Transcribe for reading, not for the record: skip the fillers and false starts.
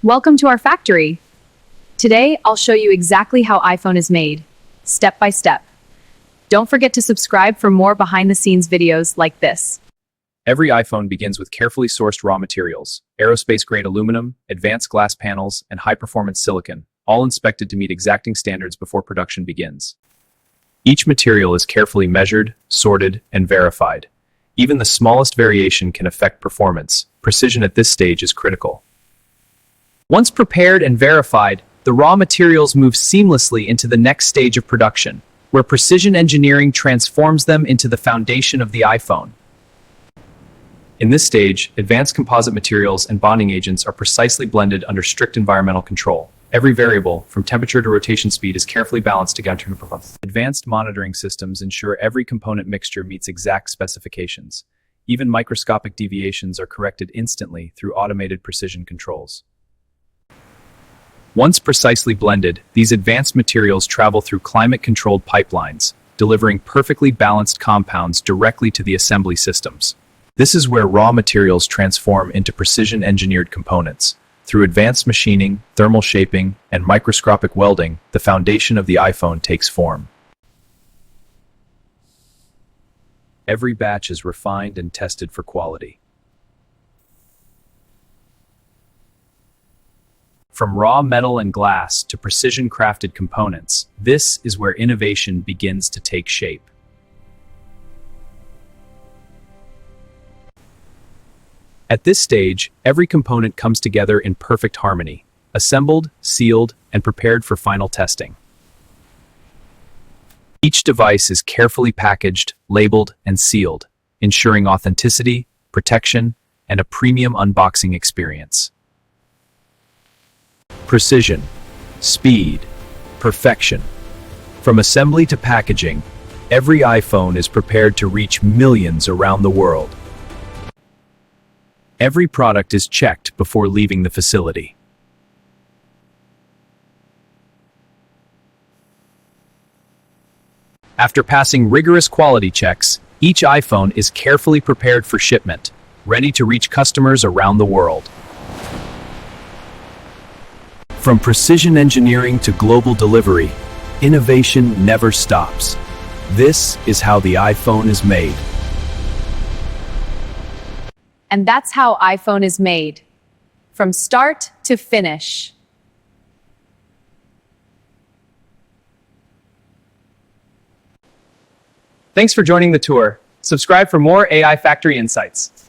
Welcome to our factory. Today, I'll show you exactly how iPhone is made, step by step. Don't forget to subscribe for more behind-the-scenes videos like this. Every iPhone begins with carefully sourced raw materials, aerospace-grade aluminum, advanced glass panels, and high-performance silicon, all inspected to meet exacting standards before production begins. Each material is carefully measured, sorted, and verified. Even the smallest variation can affect performance. Precision at this stage is critical. Once prepared and verified, the raw materials move seamlessly into the next stage of production, where precision engineering transforms them into the foundation of the iPhone. In this stage, advanced composite materials and bonding agents are precisely blended under strict environmental control. Every variable, from temperature to rotation speed, is carefully balanced to guarantee performance. Advanced monitoring systems ensure every component mixture meets exact specifications. Even microscopic deviations are corrected instantly through automated precision controls. Once precisely blended, these advanced materials travel through climate-controlled pipelines, delivering perfectly balanced compounds directly to the assembly systems. This is where raw materials transform into precision-engineered components. Through advanced machining, thermal shaping, and microscopic welding, the foundation of the iPhone takes form. Every batch is refined and tested for quality. From raw metal and glass to precision-crafted components, this is where innovation begins to take shape. At this stage, every component comes together in perfect harmony, assembled, sealed, and prepared for final testing. Each device is carefully packaged, labeled, and sealed, ensuring authenticity, protection, and a premium unboxing experience. Precision, speed, perfection. From assembly to packaging, every iPhone is prepared to reach millions around the world. Every product is checked before leaving the facility. After passing rigorous quality checks, each iPhone is carefully prepared for shipment, ready to reach customers around the world. From precision engineering to global delivery, innovation never stops. This is how the iPhone is made. And that's how iPhone is made, from start to finish. Thanks for joining the tour. Subscribe for more AI Factory insights.